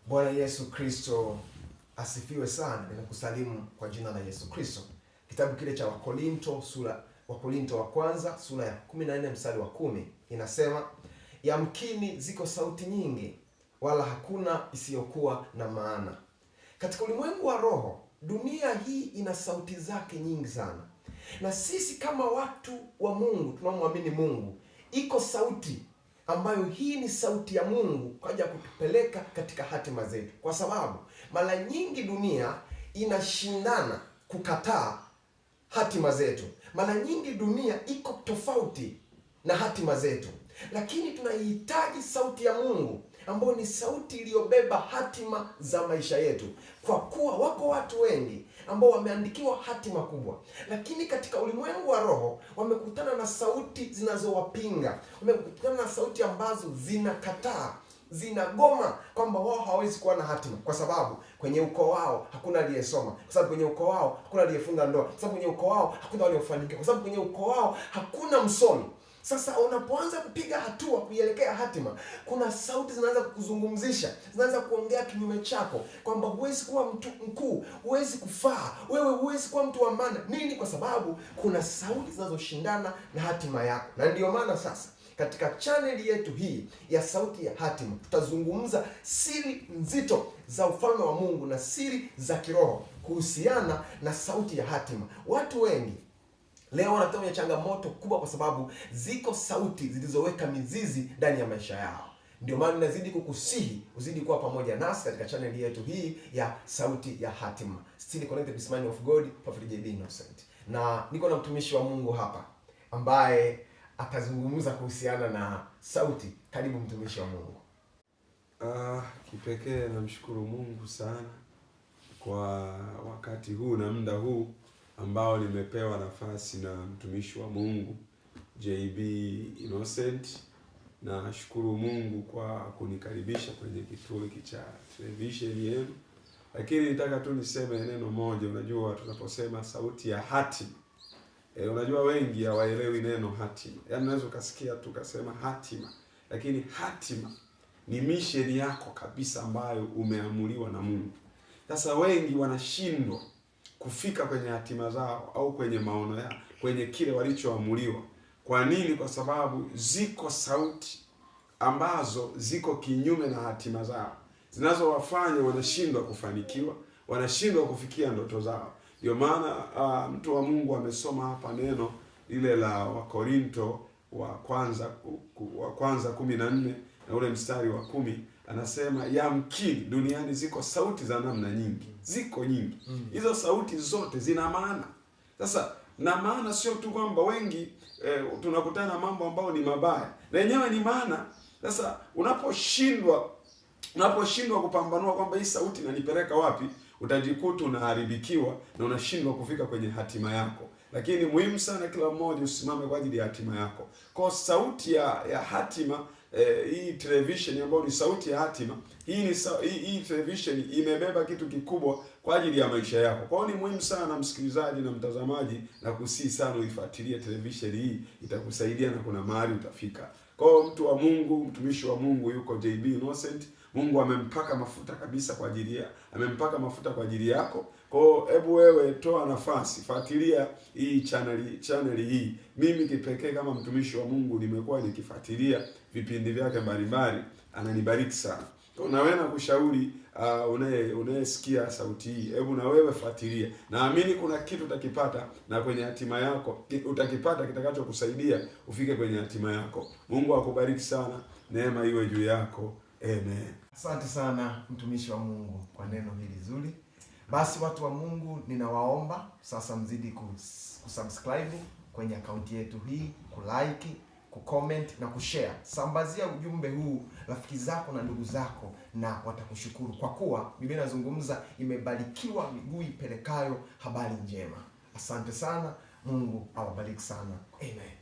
Bwana Yesu Kristo asifiwe sana. Ninakusalimu kwa jina la Yesu Kristo. Kitabu kile cha Wakorinto wa kwanza sura ya 14 mstari wa 10 inasema, yamkini ziko sauti nyingi wala hakuna isiyokuwa na maana. Katika ulimwengu wa roho, dunia hii ina sauti zake nyingi sana, na sisi kama watu wa Mungu tunamwamini Mungu, iko sauti ambayo hii ni sauti ya Mungu kwa ajili ya kutupeleka katika hatima zetu, kwa sababu mara nyingi dunia inashindana kukataa hatima zetu. Mara nyingi dunia iko tofauti na hatima zetu, lakini tunahitaji sauti ya Mungu ambayo ni sauti iliyobeba hatima za maisha yetu, kwa kuwa wako watu wengi ambao wameandikiwa hatima kubwa, lakini katika ulimwengu wa roho wamekutana na sauti zinazowapinga, wamekutana na sauti ambazo zinakataa, zinagoma kwamba wao hawawezi kuwa na hatima, kwa sababu kwenye ukoo wao hakuna aliyesoma, kwa sababu kwenye ukoo wao hakuna aliyefunga ndoa, kwa sababu kwenye ukoo wao hakuna waliofanikiwa, kwa sababu kwenye ukoo wao hakuna msomi. Sasa unapoanza kupiga hatua kuielekea hatima, kuna sauti zinaanza kukuzungumzisha, zinaanza kuongea kinyume chako, kwamba huwezi kuwa mtu mkuu, huwezi kufaa, wewe huwezi kuwa mtu wa maana. Nini? Kwa sababu kuna sauti zinazoshindana na hatima yako. Na ndiyo maana sasa katika chaneli yetu hii ya Sauti ya Hatima tutazungumza siri nzito za ufalme wa Mungu na siri za kiroho kuhusiana na sauti ya hatima. Watu wengi leo wanatoa kwenye changamoto kubwa, kwa sababu ziko sauti zilizoweka mizizi ndani ya maisha yao. Ndio maana ninazidi kukusihi uzidi kuwa pamoja nasi katika channel yetu hii ya Sauti ya Hatima. Still connected with Man of God, Prophet JB Innocent. Na niko na mtumishi wa Mungu hapa ambaye atazungumza kuhusiana na sauti. Karibu mtumishi wa Mungu. Kipekee namshukuru Mungu sana kwa wakati huu na muda huu ambao nimepewa nafasi na mtumishi wa Mungu JB Innocent. Na shukuru Mungu kwa kunikaribisha kwenye kituo hiki cha television yenu. Lakini nitaka tu niseme neno moja. Unajua tunaposema sauti ya hatima, unajua wengi hawaelewi neno hatima. Yaani unaweza ukasikia tu kasema hatima, lakini hatima ni mission yako kabisa ambayo umeamuliwa na Mungu. Sasa wengi wanashindwa kufika kwenye hatima zao au kwenye maono yao, kwenye kile walichoamuliwa. Kwa nini? Kwa sababu ziko sauti ambazo ziko kinyume na hatima zao, zinazowafanya wanashindwa kufanikiwa, wanashindwa kufikia ndoto zao. Ndio maana mtu wa Mungu amesoma hapa neno ile la Wakorinto wa kwanza 14 na ule mstari wa 10, anasema yamkini duniani ziko sauti za namna nyingi, ziko nyingi. Hizo sauti zote zina maana. Sasa na maana sio tu kwamba wengi tunakutana mambo ambayo ni mabaya, na yenyewe ni maana. Sasa unaposhindwa kupambanua kwamba hii sauti inanipeleka wapi, utajikuta unaharibikiwa na unashindwa kufika kwenye hatima yako. Lakini muhimu sana kila mmoja usimame kwa ajili ya hatima yako. Kwa sauti ya hatima, hii television ambayo ni Sauti ya Hatima, hii television imebeba kitu kikubwa kwa ajili ya maisha yako. Kwa hiyo ni muhimu sana msikilizaji na mtazamaji, na kusihi sana uifuatilie television hii, itakusaidia na kuna mahali utafika. Kwa hiyo mtu wa Mungu, mtumishi wa Mungu yuko JB Innocent. Mungu amempaka mafuta kabisa kwa ajili yako. Kwa hiyo hebu wewe toa nafasi, fuatilia hii channel hii. Mimi kipekee kama mtumishi wa Mungu nimekuwa nikifuatilia vipindi vyake mbalimbali, ananibariki sana. Kwa na wewe nakushauri unayesikia sauti hii, hebu na wewe fuatilia. Naamini kuna kitu utakipata, na kwenye hatima yako utakipata kitakachokusaidia ufike kwenye hatima yako. Mungu akubariki sana, neema iwe juu yako. Amen. Asante sana mtumishi wa Mungu kwa neno hili zuri. Basi watu wa Mungu, ninawaomba sasa mzidi kusubscribe kwenye akaunti yetu hii, kulike, kucomment na kushare. Sambazia ujumbe huu rafiki zako na ndugu zako, na watakushukuru, kwa kuwa Biblia inazungumza imebarikiwa miguu ipelekayo habari njema. Asante sana. Mungu awabariki sana. Amen.